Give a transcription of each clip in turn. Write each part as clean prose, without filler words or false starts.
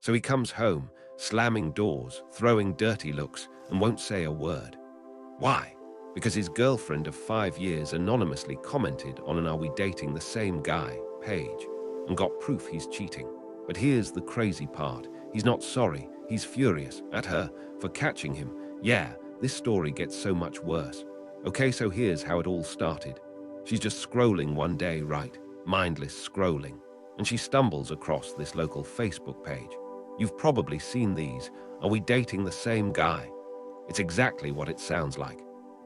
So he comes home, slamming doors, throwing dirty looks, and won't say a word. Why? Because his girlfriend of 5 years anonymously commented on an "Are we dating the same guy" page and got proof he's cheating. But here's the crazy part. He's not sorry. He's furious at her for catching him. Yeah, this story gets so much worse. Okay, so here's how it all started. She's just scrolling one day, right? Mindless scrolling. And she stumbles across this local Facebook page. You've probably seen these. "Are we dating the same guy?" It's exactly what it sounds like.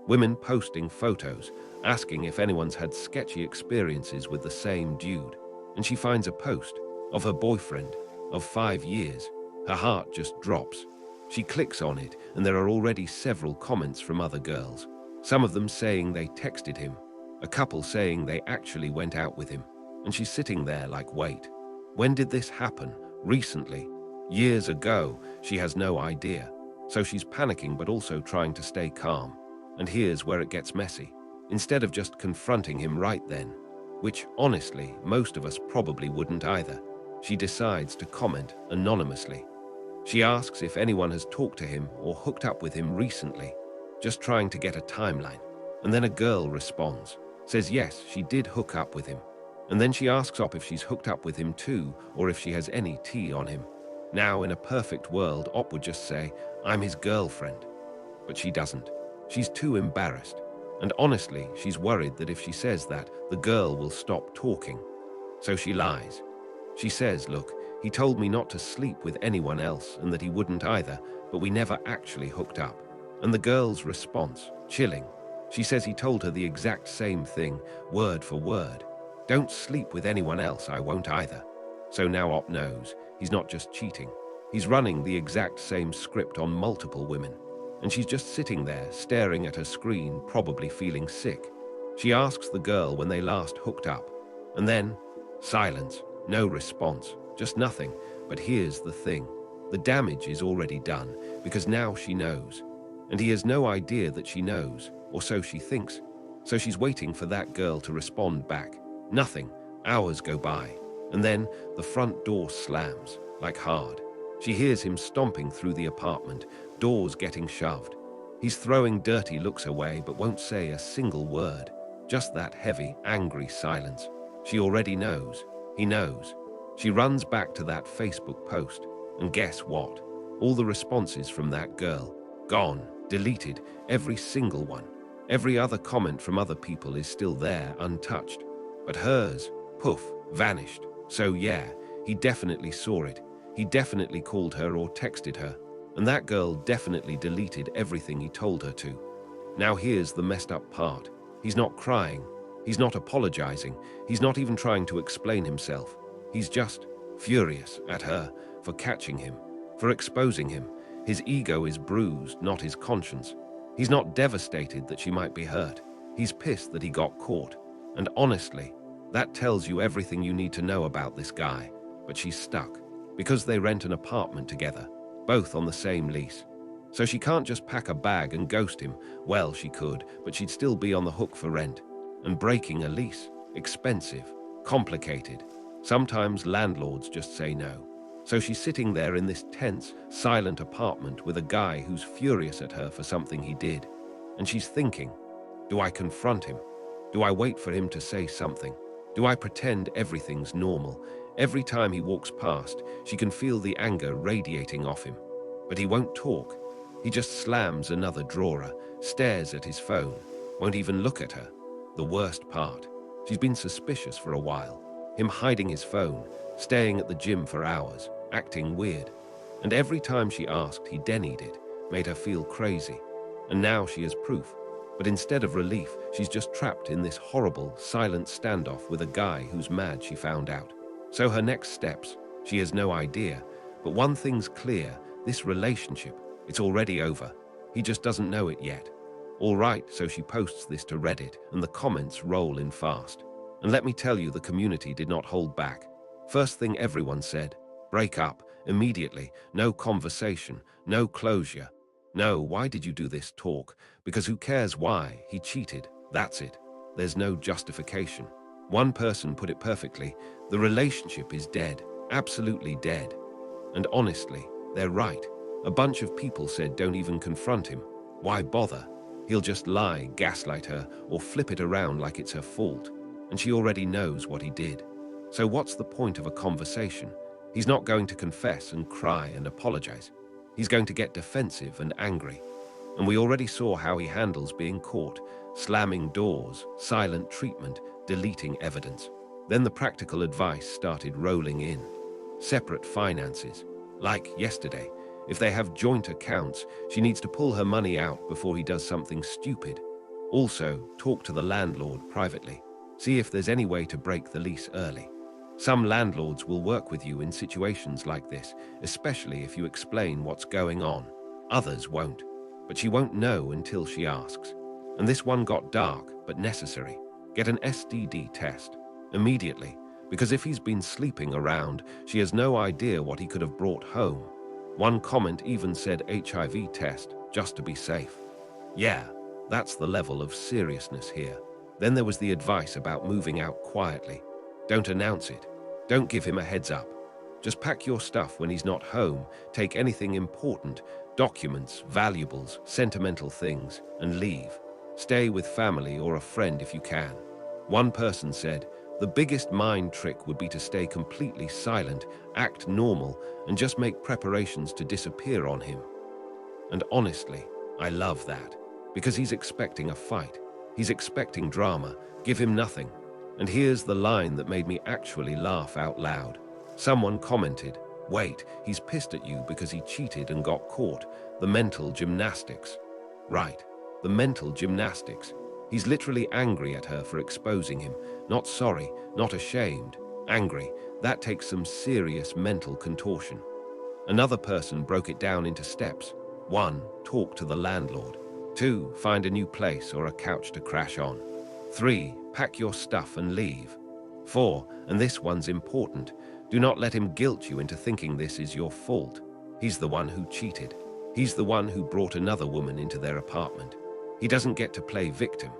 Women posting photos, asking if anyone's had sketchy experiences with the same dude. And she finds a post of her boyfriend of 5 years. Her heart just drops. She clicks on it, and there are already several comments from other girls. Some of them saying they texted him, a couple saying they actually went out with him. And she's sitting there like, wait, when did this happen? Recently? Years ago? She has no idea. So she's panicking but also trying to stay calm. And here's where it gets messy. Instead of just confronting him right then, which honestly most of us probably wouldn't either, she decides to comment anonymously. She asks if anyone has talked to him or hooked up with him recently, just trying to get a timeline. And then a girl responds, says yes, she did hook up with him. And then she asks Op if she's hooked up with him too, or if she has any tea on him. Now, in a perfect world, Op would just say, "I'm his girlfriend." But she doesn't. She's too embarrassed. And honestly, she's worried that if she says that, the girl will stop talking. So she lies. She says, "Look, he told me not to sleep with anyone else and that he wouldn't either, but we never actually hooked up." And the girl's response, chilling. She says he told her the exact same thing, word for word. "Don't sleep with anyone else, I won't either." So now Op knows he's not just cheating. He's running the exact same script on multiple women. And she's just sitting there, staring at her screen, probably feeling sick. She asks the girl when they last hooked up. And then, silence, no response, just nothing. But here's the thing. The damage is already done, because now she knows. And he has no idea that she knows, or so she thinks. So she's waiting for that girl to respond back. Nothing. Hours go by. And then the front door slams, like hard. She hears him stomping through the apartment, doors getting shoved. He's throwing dirty looks away but won't say a single word. Just that heavy, angry silence. She already knows. He knows. She runs back to that Facebook post. And guess what? All the responses from that girl. Gone. Deleted. Every single one. Every other comment from other people is still there, untouched. But hers, poof, vanished. So yeah, he definitely saw it. He definitely called her or texted her. And that girl definitely deleted everything he told her to. Now here's the messed up part. He's not crying. He's not apologizing. He's not even trying to explain himself. He's just furious at her for catching him, for exposing him. His ego is bruised, not his conscience. He's not devastated that she might be hurt. He's pissed that he got caught. And honestly, that tells you everything you need to know about this guy. But she's stuck, because they rent an apartment together, both on the same lease. So she can't just pack a bag and ghost him. Well, she could, but she'd still be on the hook for rent. And breaking a lease, expensive, complicated. Sometimes landlords just say no. So she's sitting there in this tense, silent apartment with a guy who's furious at her for something he did. And she's thinking, do I confront him? Do I wait for him to say something? Do I pretend everything's normal? Every time he walks past, she can feel the anger radiating off him. But he won't talk. He just slams another drawer, stares at his phone, won't even look at her. The worst part, she's been suspicious for a while. Him hiding his phone, staying at the gym for hours, acting weird. And every time she asked, he denied it, made her feel crazy. And now she has proof. But instead of relief, she's just trapped in this horrible, silent standoff with a guy who's mad she found out. So her next steps, she has no idea. But one thing's clear, this relationship, it's already over. He just doesn't know it yet. All right, so she posts this to Reddit, and the comments roll in fast. And let me tell you, the community did not hold back. First thing everyone said, break up, immediately, no conversation, no closure. No, why did you do this talk? Because who cares why? He cheated, that's it. There's no justification. One person put it perfectly, the relationship is dead, absolutely dead. And honestly, they're right. A bunch of people said don't even confront him. Why bother? He'll just lie, gaslight her, or flip it around like it's her fault. And she already knows what he did. So what's the point of a conversation? He's not going to confess and cry and apologize. He's going to get defensive and angry. And we already saw how he handles being caught, slamming doors, silent treatment, deleting evidence. Then the practical advice started rolling in. Separate finances. Like yesterday, if they have joint accounts, she needs to pull her money out before he does something stupid. Also, talk to the landlord privately. See if there's any way to break the lease early. Some landlords will work with you in situations like this, especially if you explain what's going on. Others won't, but she won't know until she asks. And this one got dark, but necessary. Get an STD test. Immediately, because if he's been sleeping around, she has no idea what he could have brought home. One comment even said HIV test, just to be safe. Yeah, that's the level of seriousness here. Then there was the advice about moving out quietly. Don't announce it. Don't give him a heads up. Just pack your stuff when he's not home, take anything important, documents, valuables, sentimental things, and leave. Stay with family or a friend if you can. One person said, the biggest mind trick would be to stay completely silent, act normal, and just make preparations to disappear on him. And honestly, I love that, because he's expecting a fight. He's expecting drama. Give him nothing. And here's the line that made me actually laugh out loud. Someone commented, wait, he's pissed at you because he cheated and got caught. The mental gymnastics. Right, the mental gymnastics. He's literally angry at her for exposing him. Not sorry, not ashamed. Angry. That takes some serious mental contortion. Another person broke it down into steps. 1. Talk to the landlord. 2. Find a new place or a couch to crash on. 3. Pack your stuff and leave. 4. And this one's important. Do not let him guilt you into thinking this is your fault. He's the one who cheated. He's the one who brought another woman into their apartment. He doesn't get to play victim.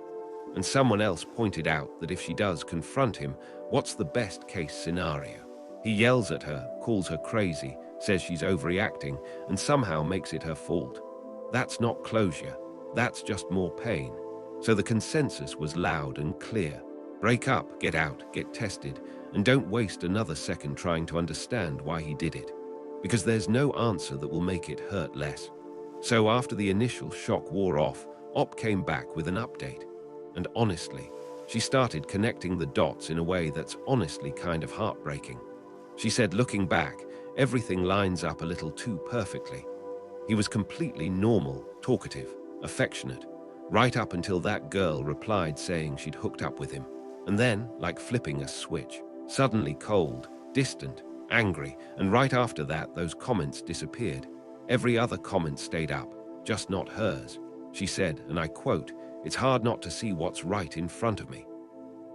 And someone else pointed out that if she does confront him, what's the best case scenario? He yells at her, calls her crazy, says she's overreacting, and somehow makes it her fault. That's not closure. That's just more pain. So the consensus was loud and clear. Break up, get out, get tested, and don't waste another second trying to understand why he did it. Because there's no answer that will make it hurt less. So after the initial shock wore off, Op came back with an update. And honestly, she started connecting the dots in a way that's honestly kind of heartbreaking. She said, looking back, everything lines up a little too perfectly. He was completely normal, talkative, affectionate, right up until that girl replied saying she'd hooked up with him. And then, like flipping a switch, suddenly cold, distant, angry, and right after that, those comments disappeared. Every other comment stayed up, just not hers. She said, and I quote, "It's hard not to see what's right in front of me."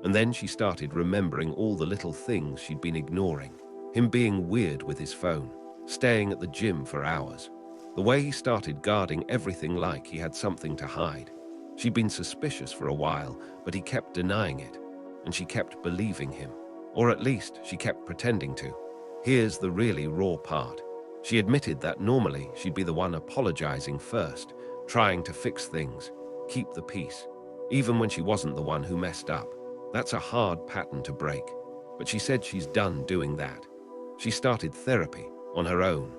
And then she started remembering all the little things she'd been ignoring. Him being weird with his phone, staying at the gym for hours. The way he started guarding everything like he had something to hide. She'd been suspicious for a while, but he kept denying it. And she kept believing him. Or at least, she kept pretending to. Here's the really raw part. She admitted that normally she'd be the one apologizing first, trying to fix things, keep the peace, even when she wasn't the one who messed up. That's a hard pattern to break. But she said she's done doing that. She started therapy on her own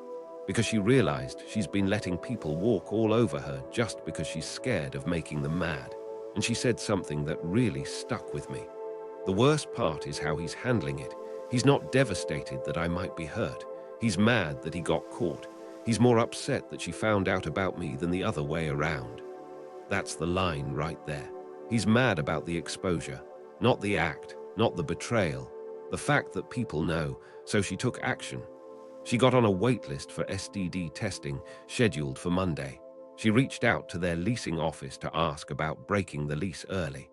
because she realized she's been letting people walk all over her just because she's scared of making them mad. And she said something that really stuck with me. The worst part is how he's handling it. He's not devastated that I might be hurt. He's mad that he got caught. He's more upset that she found out about me than the other way around. That's the line right there. He's mad about the exposure, not the act, not the betrayal. The fact that people know, so she took action. She got on a wait list for STD testing, scheduled for Monday. She reached out to their leasing office to ask about breaking the lease early.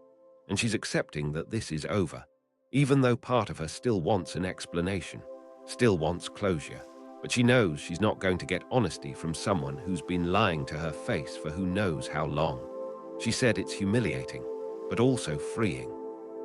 And she's accepting that this is over, even though part of her still wants an explanation, still wants closure. But she knows she's not going to get honesty from someone who's been lying to her face for who knows how long. She said it's humiliating, but also freeing.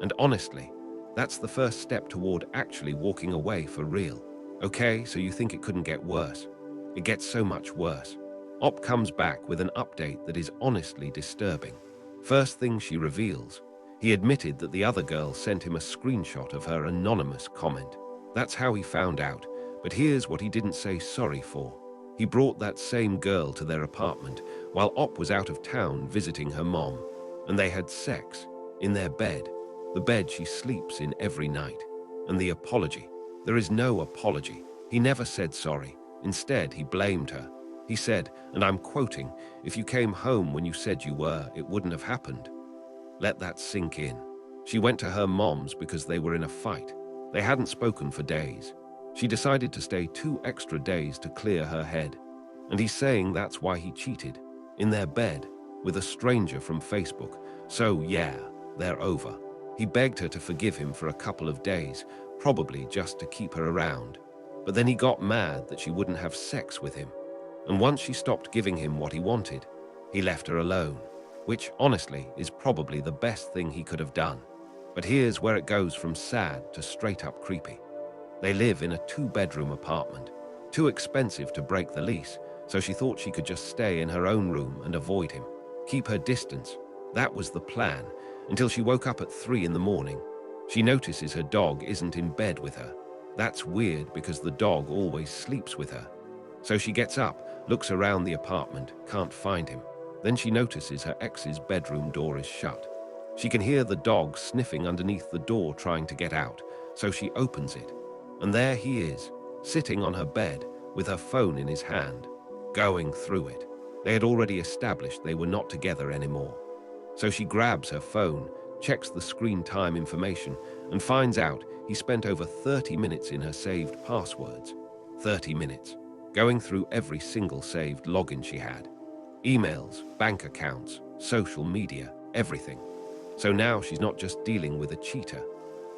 And honestly, that's the first step toward actually walking away for real. Okay, so you think it couldn't get worse. It gets so much worse. Op comes back with an update that is honestly disturbing. First thing she reveals, he admitted that the other girl sent him a screenshot of her anonymous comment. That's how he found out, but here's what he didn't say sorry for. He brought that same girl to their apartment while Op was out of town visiting her mom, and they had sex in their bed, the bed she sleeps in every night. And the apology. There is no apology. He never said sorry. Instead, he blamed her. He said, and I'm quoting, "If you came home when you said you were, it wouldn't have happened." Let that sink in. She went to her mom's because they were in a fight. They hadn't spoken for days. She decided to stay 2 extra days to clear her head. And he's saying that's why he cheated. In their bed, with a stranger from Facebook. So yeah, they're over. He begged her to forgive him for a couple of days, probably just to keep her around. But then he got mad that she wouldn't have sex with him. And once she stopped giving him what he wanted, he left her alone, which honestly is probably the best thing he could have done. But here's where it goes from sad to straight up creepy. They live in a 2-bedroom apartment, too expensive to break the lease, so she thought she could just stay in her own room and avoid him, keep her distance. That was the plan, until she woke up at 3 in the morning. She notices her dog isn't in bed with her. That's weird because the dog always sleeps with her. So she gets up, looks around the apartment, can't find him. Then she notices her ex's bedroom door is shut. She can hear the dog sniffing underneath the door trying to get out, so she opens it. And there he is, sitting on her bed with her phone in his hand, going through it. They had already established they were not together anymore. So she grabs her phone, checks the screen time information, and finds out he spent over 30 minutes in her saved passwords. 30 minutes, going through every single saved login she had. Emails, bank accounts, social media, everything. So now she's not just dealing with a cheater.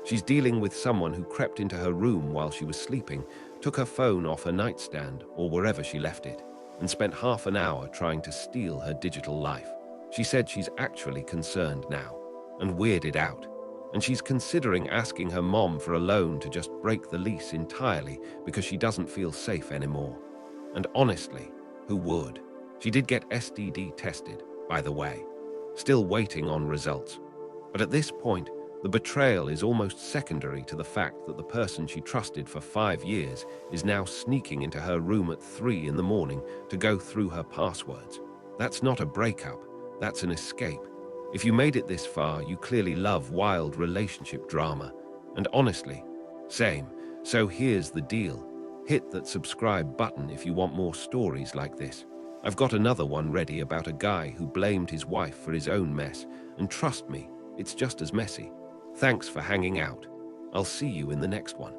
She's dealing with someone who crept into her room while she was sleeping, took her phone off her nightstand or wherever she left it, and spent half an hour trying to steal her digital life. She said she's actually concerned now and weirded out, and she's considering asking her mom for a loan to just break the lease entirely because she doesn't feel safe anymore. And honestly, who would? She did get STD tested, by the way. Still waiting on results. But at this point, the betrayal is almost secondary to the fact that the person she trusted for 5 years is now sneaking into her room at 3 in the morning to go through her passwords. That's not a breakup, that's an escape. If you made it this far, you clearly love wild relationship drama. And honestly, same. So here's the deal. Hit that subscribe button if you want more stories like this. I've got another one ready about a guy who blamed his wife for his own mess, and trust me, it's just as messy. Thanks for hanging out. I'll see you in the next one.